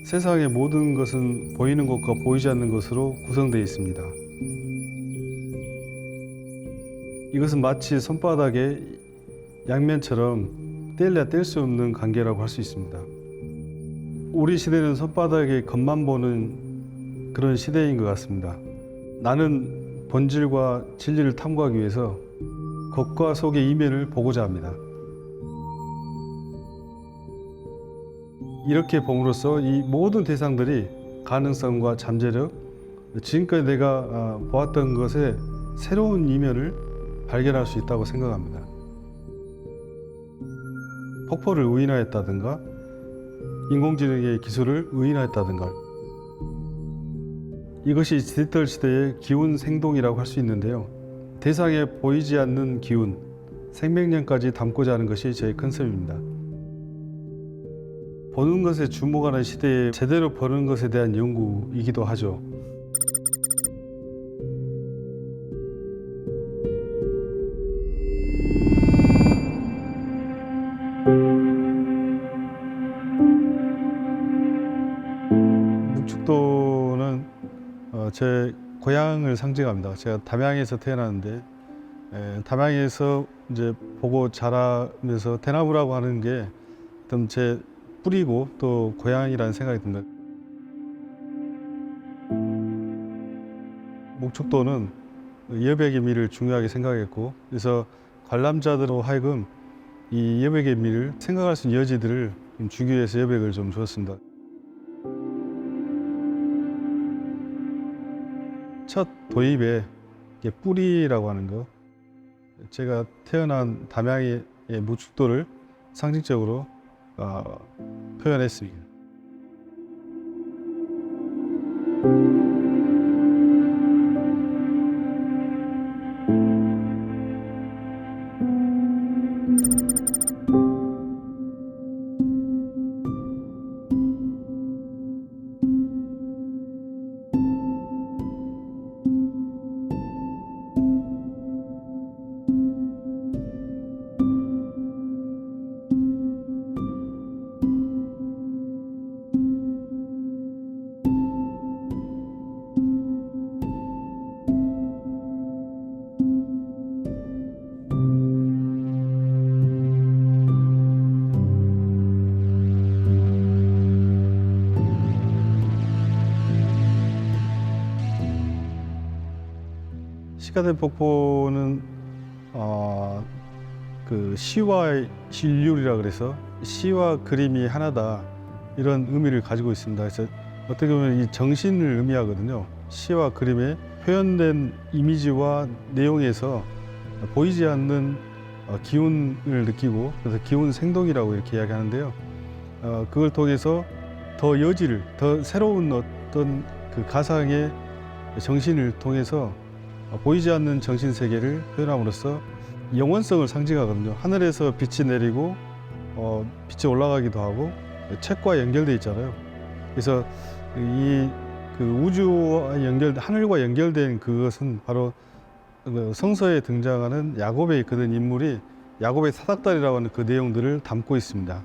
세상의 모든 것은 보이는 것과 보이지 않는 것으로 구성되어 있습니다. 이것은 마치 손바닥의 양면처럼 뗄래야 뗄 수 없는 관계라고 할 수 있습니다. 우리 시대는 손바닥의 겉만 보는 그런 시대인 것 같습니다. 나는 본질과 진리를 탐구하기 위해서 겉과 속의 이면을 보고자 합니다. 이렇게 봄으로써 이 모든 대상들이 가능성과 잠재력, 지금까지 내가 보았던 것의 새로운 이면을 발견할 수 있다고 생각합니다. 폭포를 의인화했다든가 인공지능의 기술을 의인화했다든가 이것이 디지털 시대의 기운 생동이라고 할 수 있는데요. 대상에 보이지 않는 기운, 생명력까지 담고자 하는 것이 제 컨셉입니다. 보는 것에 주목하는 시대에 제대로 보는 것에 대한 연구이기도 하죠. 묵축도는 제 고향을 상징합니다. 제가 담양에서 태어났는데 담양에서 이제 보고 자라면서 대나무라고 하는 게 어떤 제 뿌리고 또 고향이라는 생각이 듭니다. 묵축도는 여백의 미를 중요하게 생각했고 그래서 관람자들로 하여금 이 여백의 미를 생각할 수 있는 여지들을 좀 주기 위해서 여백을 좀 주었습니다. 첫 도입에 뿌리라고 하는 거, 제가 태어난 담양의 묵축도를 상징적으로 표현했습니다. 시가된 폭포는 그 시와 일률이라 그래서 시와 그림이 하나다 이런 의미를 가지고 있습니다. 그래서 어떻게 보면 이 정신을 의미하거든요. 시와 그림의 표현된 이미지와 내용에서 보이지 않는 기운을 느끼고 그래서 기운 생동이라고 이렇게 이야기하는데요. 그걸 통해서 더 여지를, 더 새로운 어떤 그 가상의 정신을 통해서 보이지 않는 정신 세계를 표현함으로써 영원성을 상징하거든요. 하늘에서 빛이 내리고 빛이 올라가기도 하고 책과 연결돼 있잖아요. 그래서 이 그 우주와 하늘과 연결된 그것은 바로 그 성서에 등장하는 야곱에 있거든. 인물이 야곱의 사닥다리라고 하는 그 내용들을 담고 있습니다.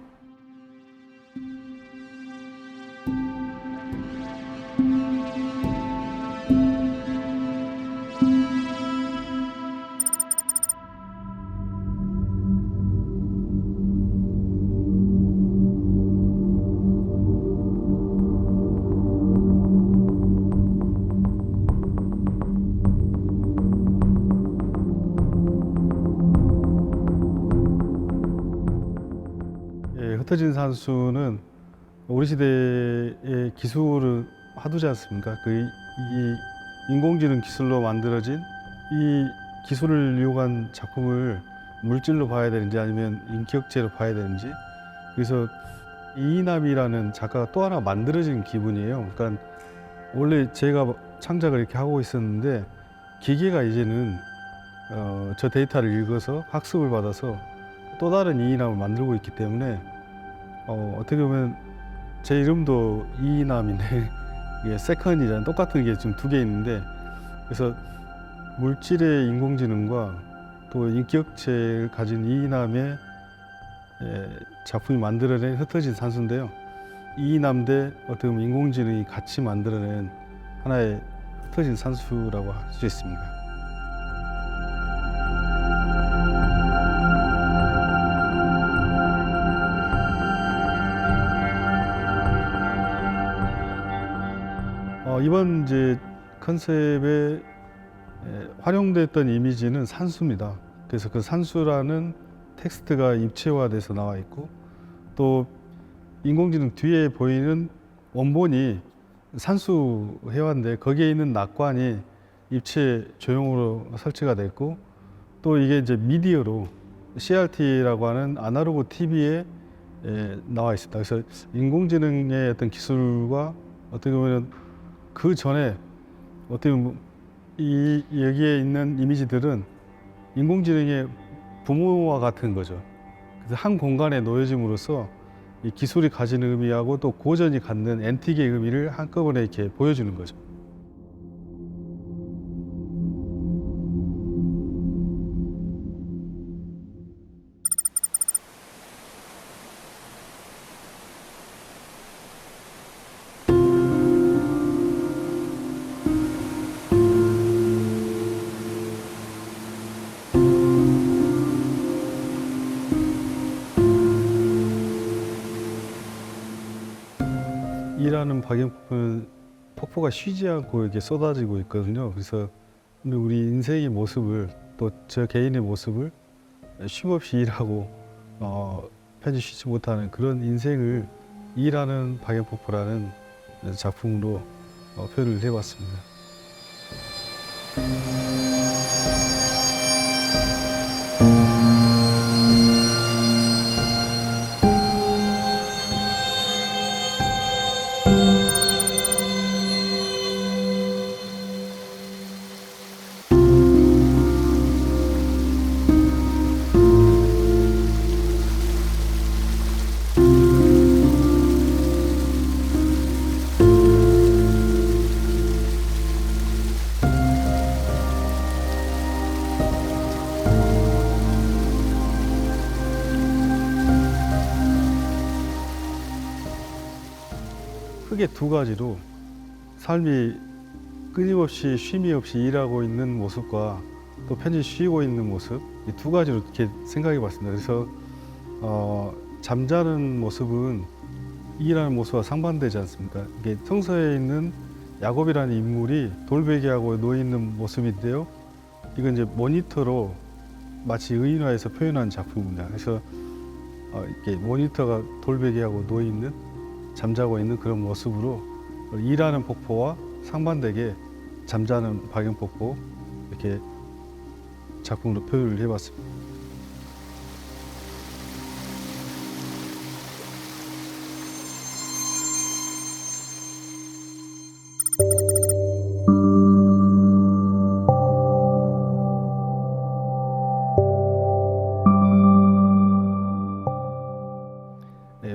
흩어진 산수는 우리 시대의 기술을 하두지 않습니까? 이 인공지능 기술로 만들어진 이 기술을 이용한 작품을 물질로 봐야 되는지 아니면 인격체로 봐야 되는지, 그래서 이이남이라는 작가가 또 하나 만들어진 기분이에요. 그러니까 원래 제가 창작을 이렇게 하고 있었는데 기계가 이제는 저 데이터를 읽어서 학습을 받아서 또 다른 이이남을 만들고 있기 때문에 어떻게 보면 제 이름도 이이남인데 이게 세컨이잖아요. 똑같은 게 지금 두 개 있는데, 그래서 물질의 인공지능과 또 인격체를 가진 이이남의 작품이 만들어낸 흩어진 산수인데요. 이남대 어떻게 보면 인공지능이 같이 만들어낸 하나의 흩어진 산수라고 할 수 있습니다. 이번 이제 컨셉에 활용됐던 이미지는 산수입니다. 그래서 그 산수라는 텍스트가 입체화돼서 나와 있고, 또 인공지능 뒤에 보이는 원본이 산수 회화인데 거기에 있는 낙관이 입체 조형으로 설치가 됐고, 또 이게 이제 미디어로 CRT라고 하는 아날로그 TV에 나와 있습니다. 그래서 인공지능의 어떤 기술과 어떻게 보면 그 전에 어떻게 보면 여기에 있는 이미지들은 인공지능의 부모와 같은 거죠. 그래서 한 공간에 놓여짐으로써 이 기술이 가지는 의미하고 또 고전이 갖는 앤틱의 의미를 한꺼번에 이렇게 보여주는 거죠. 이라는 박영폭포는 폭포가 쉬지 않고 이렇게 쏟아지고 있거든요. 그래서 우리 인생의 모습을, 또 저 개인의 모습을 쉼없이 일하고 편히 쉬지 못하는 그런 인생을 이라는 박영폭포라는 작품으로 표현을 해봤습니다. 크게 두 가지로 삶이 끊임없이 쉼이 없이 일하고 있는 모습과 또 편히 쉬고 있는 모습, 이 두 가지로 이렇게 생각해 봤습니다. 그래서 잠자는 모습은 일하는 모습과 상반되지 않습니까? 이게 성서에 있는 야곱이라는 인물이 돌베개하고 누워 있는 모습인데요. 이건 이제 모니터로 마치 의인화해서 표현한 작품입니다. 그래서 이렇게 모니터가 돌베개하고 누워 있는, 잠자고 있는 그런 모습으로 일하는 폭포와 상반되게 잠자는 박영폭포, 이렇게 작품으로 표현을 해봤습니다.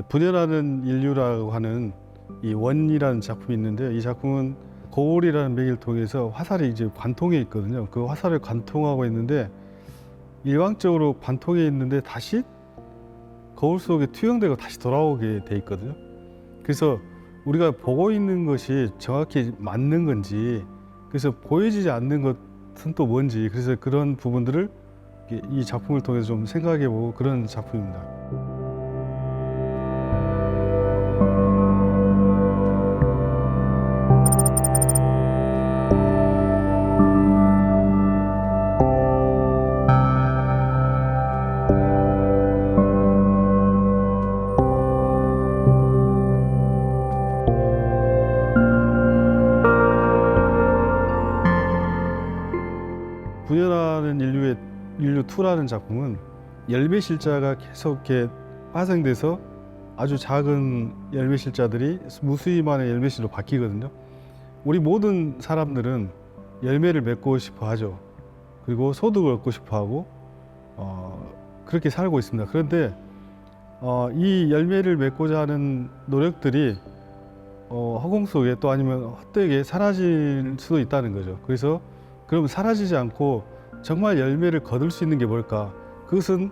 분열하는 인류라고 하는 이 원이라는 작품이 있는데, 이 작품은 거울이라는 매개를 통해서 화살이 이제 관통해 있거든요. 그 화살을 관통하고 있는데, 일방적으로 관통해 있는데 다시 거울 속에 투영되고 다시 돌아오게 돼 있거든요. 그래서 우리가 보고 있는 것이 정확히 맞는 건지, 그래서 보여지지 않는 것은 또 뭔지, 그래서 그런 부분들을 이 작품을 통해서 좀 생각해보고 그런 작품입니다. 분열하는 인류 2라는 작품은 열매실자가 계속 이렇게 파생돼서 아주 작은 열매실자들이 무수히만의 열매실로 바뀌거든요. 우리 모든 사람들은 열매를 맺고 싶어 하죠. 그리고 소득을 얻고 싶어 하고 그렇게 살고 있습니다. 그런데 이 열매를 맺고자 하는 노력들이 허공 속에, 또 아니면 헛되게 사라질 수도 있다는 거죠. 그래서 그럼 사라지지 않고 정말 열매를 거둘 수 있는 게 뭘까? 그것은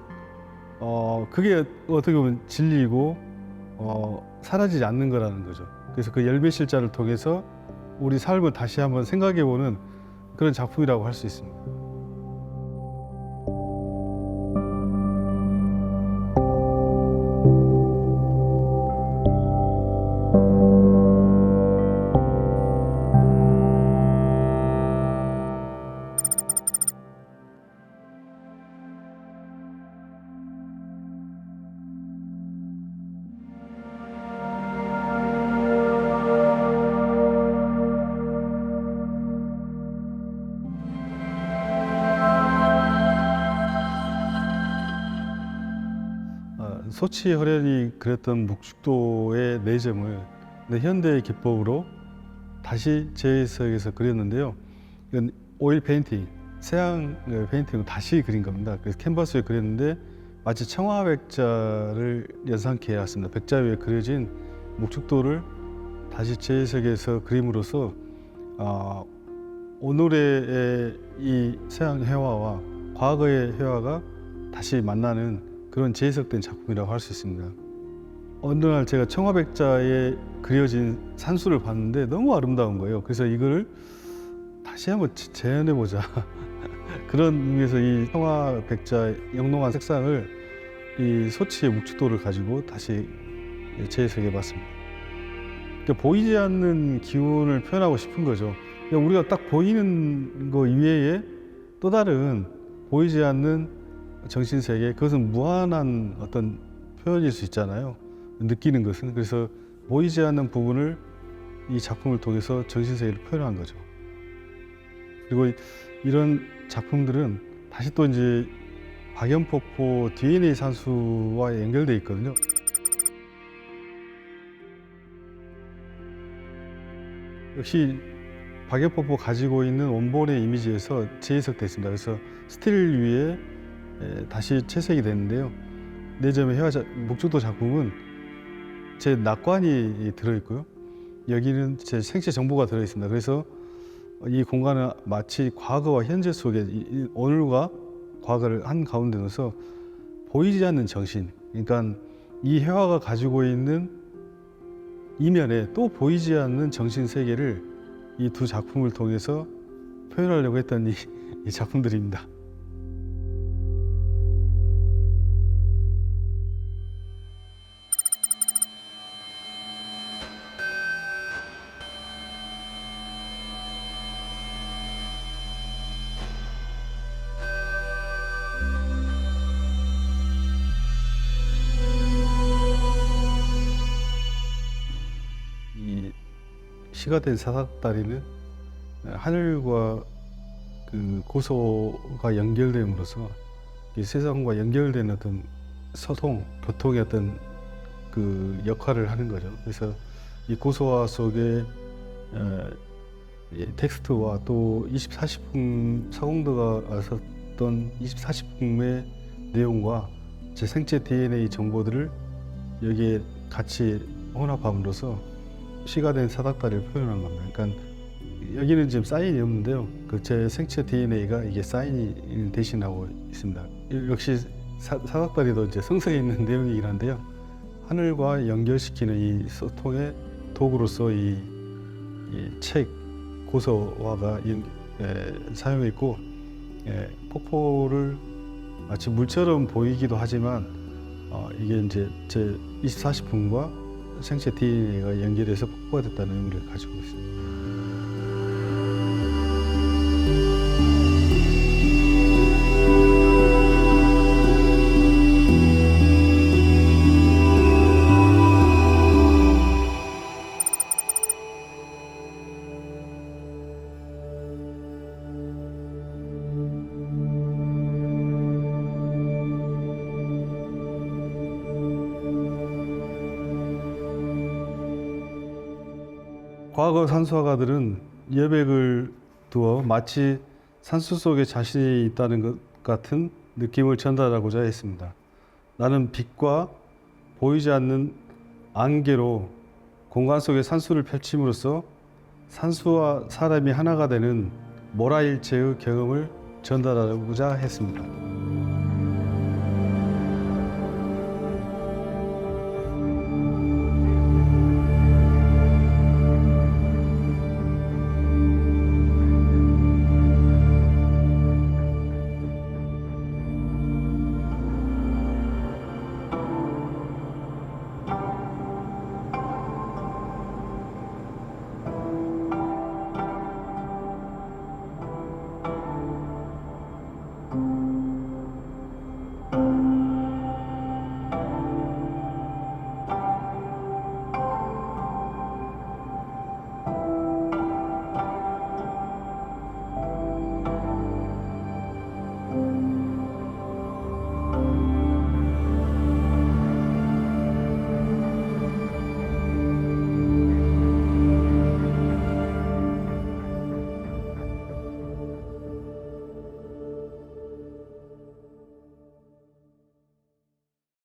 그게 어떻게 보면 진리이고 사라지지 않는 거라는 거죠. 그래서 그 열매실자를 통해서 우리 삶을 다시 한번 생각해보는 그런 작품이라고 할 수 있습니다. 소치 허련이 그렸던 묵죽도의 내점을 현대의 기법으로 다시 재해석해서 그렸는데요. 이건 오일 페인팅, 세양 페인팅으로 다시 그린 겁니다. 그래서 캔버스에 그렸는데 마치 청화백자를 연상케 해왔습니다. 백자 위에 그려진 묵죽도를 다시 재해석해서 그림으로써 오늘의 이 서양 회화와 과거의 회화가 다시 만나는 그런 재해석된 작품이라고 할 수 있습니다. 어느 날 제가 청화백자에 그려진 산수를 봤는데 너무 아름다운 거예요. 그래서 이걸 다시 한번 재현해보자. 그런 의미에서 이 청화백자 영롱한 색상을 이 소치의 묵죽도를 가지고 다시 재해석해봤습니다. 그러니까 보이지 않는 기운을 표현하고 싶은 거죠. 그러니까 우리가 딱 보이는 거 이외에 또 다른 보이지 않는 정신세계, 그것은 무한한 어떤 표현일 수 있잖아요. 느끼는 것은. 그래서 보이지 않는 부분을 이 작품을 통해서 정신세계를 표현한 거죠. 그리고 이런 작품들은 다시 또 이제 박연폭포 DNA 산수와 연결되어 있거든요. 역시 박연폭포 가지고 있는 원본의 이미지에서 재해석됐습니다. 그래서 스틸 위에 다시 채색이 됐는데요. 내점의 묵죽도 작품은 제 낙관이 들어있고요. 여기는 제 생체 정보가 들어있습니다. 그래서 이 공간은 마치 과거와 현재 속에 오늘과 과거를 한 가운데 넣어서 보이지 않는 정신, 그러니까 이 회화가 가지고 있는 이면에 또 보이지 않는 정신 세계를 이 두 작품을 통해서 표현하려고 했던 이 작품들입니다. 시가 된 사닥다리는 하늘과 그 고소가 연결됨으로써 이 세상과 연결된 어떤 소통, 교통의 어떤 그 역할을 하는 거죠. 그래서 이 고소화 속에 텍스트와 또 24시품 사공도가 썼던 24시품의 내용과 제 생체 DNA 정보들을 여기에 같이 혼합함으로써 시가 된 사닥다리를 표현한 겁니다. 그러니까 여기는 지금 사인이 없는데요. 그 제 생체 DNA가 이게 사인을 대신하고 있습니다. 역시 사닥다리도 이제 성서에 있는 내용이긴 한데요. 하늘과 연결시키는 이 소통의 도구로서 이 책 고서화가 사용해 있고, 폭포를 마치 물처럼 보이기도 하지만 이게 이제 제 24시품과 생체 DNA가 연결해서 폭포가 됐다는 의미를 가지고 있습니다. 과거 산수화가들은 여백을 두어 마치 산수 속에 자신이 있다는 것 같은 느낌을 전달하고자 했습니다. 나는 빛과 보이지 않는 안개로 공간 속에 산수를 펼침으로써 산수와 사람이 하나가 되는 모라일체의 경험을 전달하고자 했습니다.